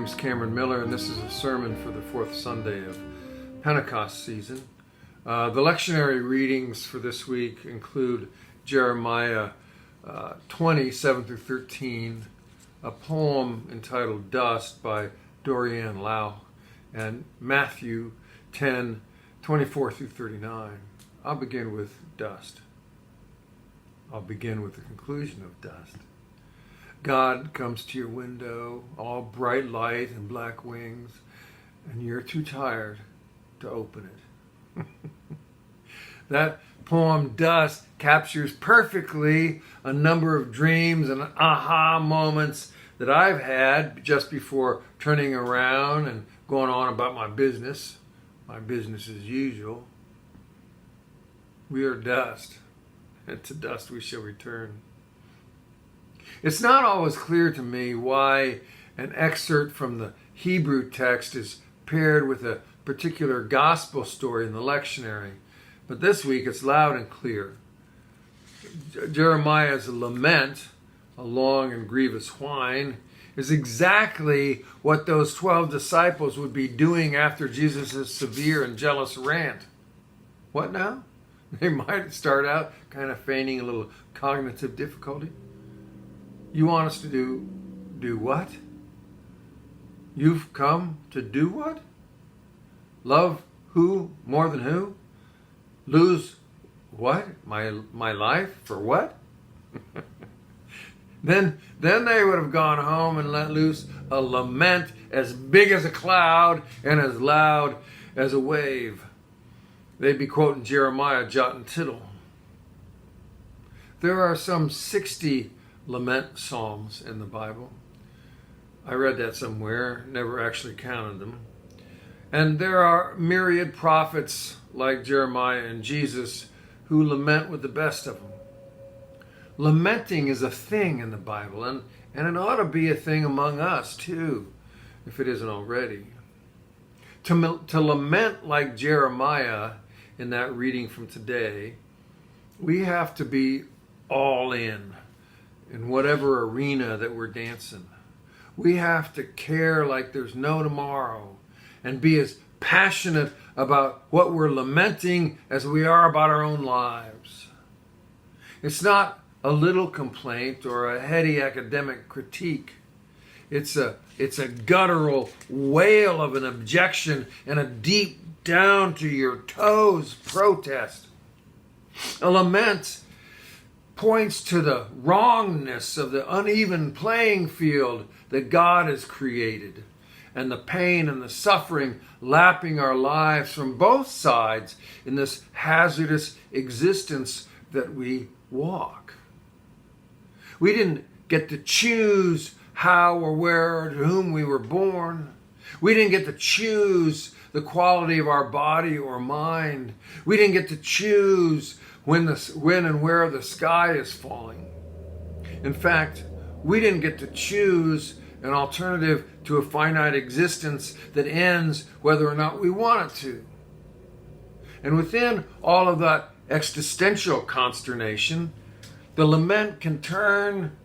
name's Cameron Miller, and this is a sermon for the fourth Sunday of Pentecost season. The lectionary readings for this week include Jeremiah 20, 7 through 13, a poem entitled Dust by Dorianne Lau, and Matthew 10, 24 through 39. I'll begin with dust. I'll begin with the conclusion of dust. God comes to your window, all bright light and black wings, and you're too tired to open it. That poem, Dust, captures perfectly a number of dreams and aha moments that I've had just before turning around and going on about my business as usual. We are dust, and to dust we shall return. It's not always clear to me why an excerpt from the Hebrew text is paired with a particular gospel story in the lectionary, but this week it's loud and clear. Jeremiah's lament, a long and grievous whine, is exactly what those 12 disciples would be doing after Jesus' severe and jealous rant. What now? They might start out kind of feigning a little cognitive difficulty. You want us to do what? You've come to do what? Love who more than who? Lose what? My life for what? Then they would have gone home and let loose a lament as big as a cloud and as loud as a wave. They'd be quoting Jeremiah jot and tittle. There are some 60 lament psalms in the Bible. I read that somewhere, never actually counted them. And there are myriad prophets like Jeremiah and Jesus who lament with the best of them. Lamenting is a thing in the Bible, and it ought to be a thing among us too, if it isn't already. To lament like Jeremiah in that reading from today, we have to be all in whatever arena that we're dancing. We have to care like there's no tomorrow and be as passionate about what we're lamenting as we are about our own lives. It's not a little complaint or a heady academic critique. It's a guttural wail of an objection and a deep down to your toes protest. A lament points to the wrongness of the uneven playing field that God has created, and the pain and the suffering lapping our lives from both sides in this hazardous existence that we walk. We didn't get to choose how or where or to whom we were born. We didn't get to choose the quality of our body or mind. We didn't get to choose when and where the sky is falling. In fact, we didn't get to choose an alternative to a finite existence that ends whether or not we want it to. And within all of that existential consternation, the lament can turn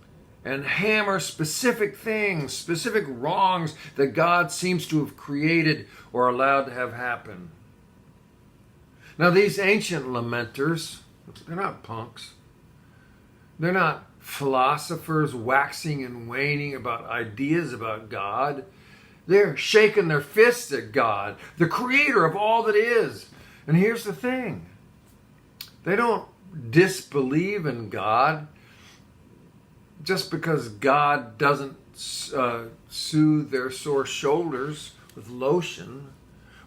and hammer specific things, specific wrongs that God seems to have created or allowed to have happen. Now, these ancient lamenters, they're not punks. They're not philosophers waxing and waning about ideas about God. They're shaking their fists at God, the creator of all that is. And here's the thing. They don't disbelieve in God just because God doesn't soothe their sore shoulders with lotion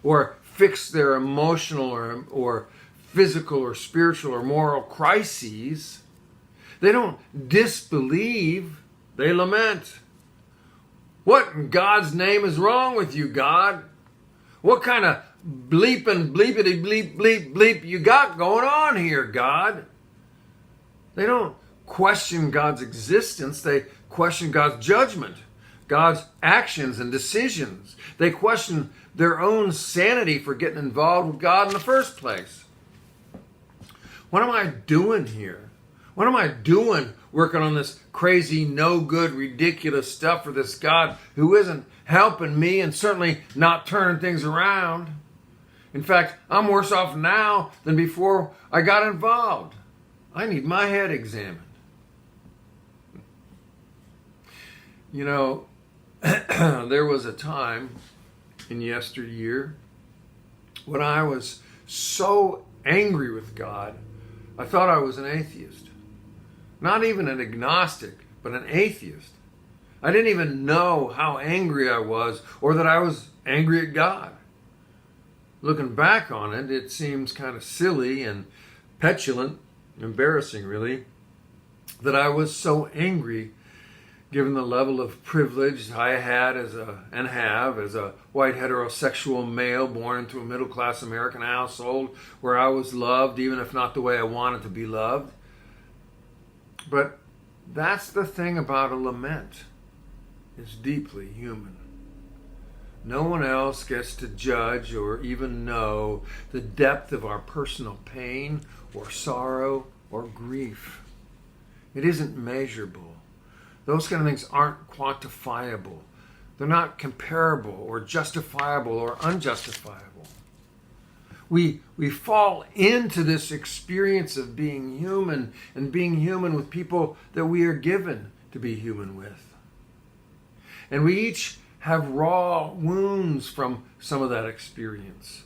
or fix their emotional or physical or spiritual or moral crises. They don't disbelieve, they lament. What in God's name is wrong with you, God? What kind of bleeping, bleepity, bleep, bleep, bleep you got going on here, God? They don't question God's existence. They question God's judgment, God's actions and decisions. They question their own sanity for getting involved with God in the first place. What am I doing here? What am I doing working on this crazy, no good, ridiculous stuff for this God who isn't helping me and certainly not turning things around? In fact, I'm worse off now than before I got involved. I need my head examined. You know, there was a time in yesteryear when I was so angry with God, I thought I was an atheist. Not even an agnostic, but an atheist. I didn't even know how angry I was or that I was angry at God. Looking back on it, it seems kind of silly and petulant, embarrassing really, that I was so angry given the level of privilege I had as a white heterosexual male born into a middle-class American household where I was loved, even if not the way I wanted to be loved. But that's the thing about a lament. It's deeply human. No one else gets to judge or even know the depth of our personal pain or sorrow or grief. It isn't measurable. Those kind of things aren't quantifiable. They're not comparable or justifiable or unjustifiable. We fall into this experience of being human and being human with people that we are given to be human with. And we each have raw wounds from some of that experience.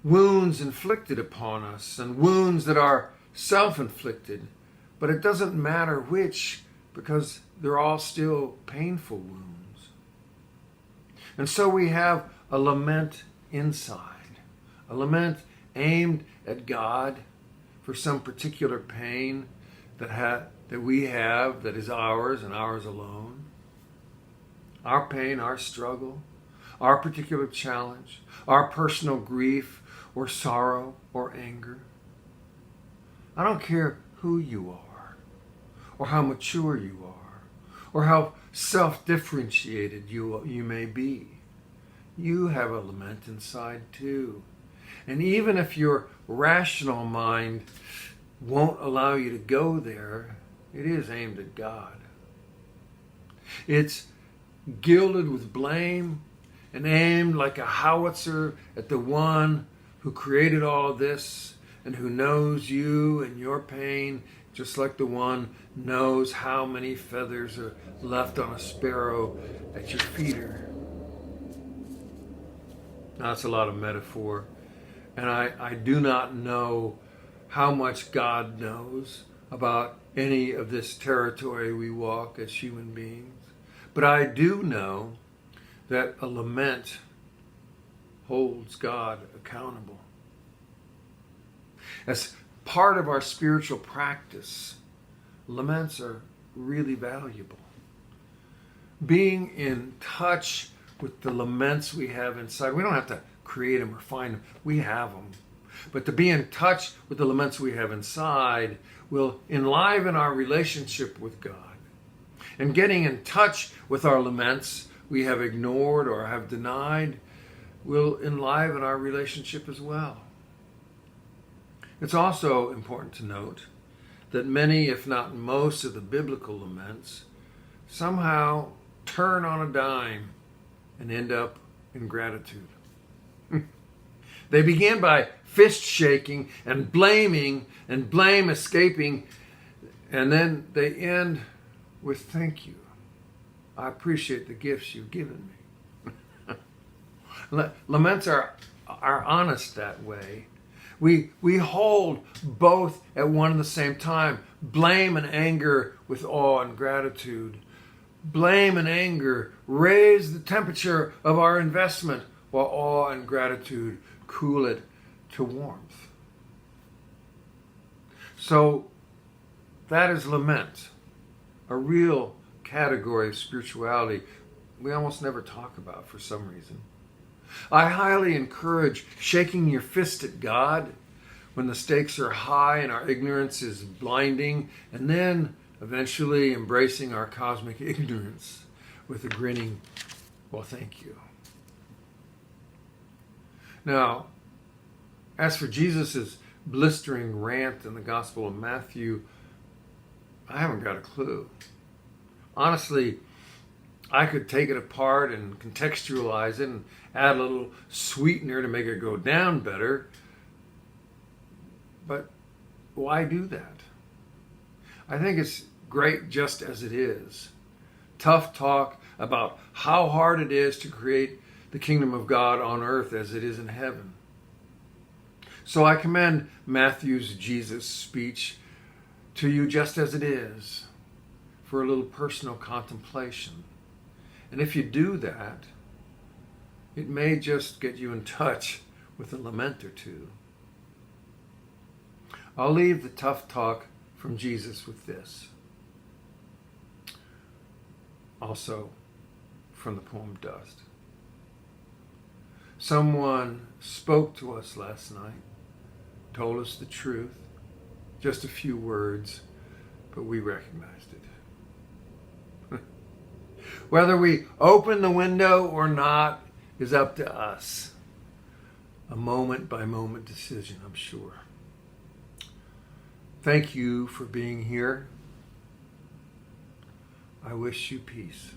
Wounds inflicted upon us and wounds that are self-inflicted. But it doesn't matter which, because they're all still painful wounds. And so we have a lament inside. A lament aimed at God for some particular pain that we have, that is ours and ours alone. Our pain, our struggle, our particular challenge, our personal grief or sorrow or anger. I don't care who you are, or how mature you are, or how self-differentiated you may be. You have a lament inside too. And even if your rational mind won't allow you to go there, it is aimed at God. It's gilded with blame and aimed like a howitzer at the one who created all this and who knows you and your pain, just like the one knows how many feathers are left on a sparrow at your feeder. Now, that's a lot of metaphor. And I do not know how much God knows about any of this territory we walk as human beings. But I do know that a lament holds God accountable. As part of our spiritual practice, laments are really valuable. Being in touch with the laments we have inside, we don't have to create them or find them. We have them. But to be in touch with the laments we have inside will enliven our relationship with God. And getting in touch with our laments we have ignored or have denied will enliven our relationship as well. It's also important to note that many, if not most, of the biblical laments somehow turn on a dime and end up in gratitude. They begin by fist shaking and blaming and blame escaping, and then they end with thank you. I appreciate the gifts you've given me. Laments are honest that way. We hold both at one and the same time, blame and anger with awe and gratitude. Blame and anger raise the temperature of our investment, while awe and gratitude cool it to warmth. So that is lament, a real category of spirituality we almost never talk about for some reason. I highly encourage shaking your fist at God when the stakes are high and our ignorance is blinding, and then eventually embracing our cosmic ignorance with a grinning, well, thank you. Now, as for Jesus' blistering rant in the Gospel of Matthew, I haven't got a clue. Honestly, I could take it apart and contextualize it and add a little sweetener to make it go down better. But why do that? I think it's great just as it is. Tough talk about how hard it is to create the kingdom of God on earth as it is in heaven. So I commend Matthew's Jesus speech to you just as it is, for a little personal contemplation. And if you do that, it may just get you in touch with a lament or two. I'll leave the tough talk from Jesus with this. Also from the poem Dust. Someone spoke to us last night, told us the truth, just a few words, but we recognized it. Whether we open the window or not is up to us. A moment-by-moment decision, I'm sure. Thank you for being here. I wish you peace.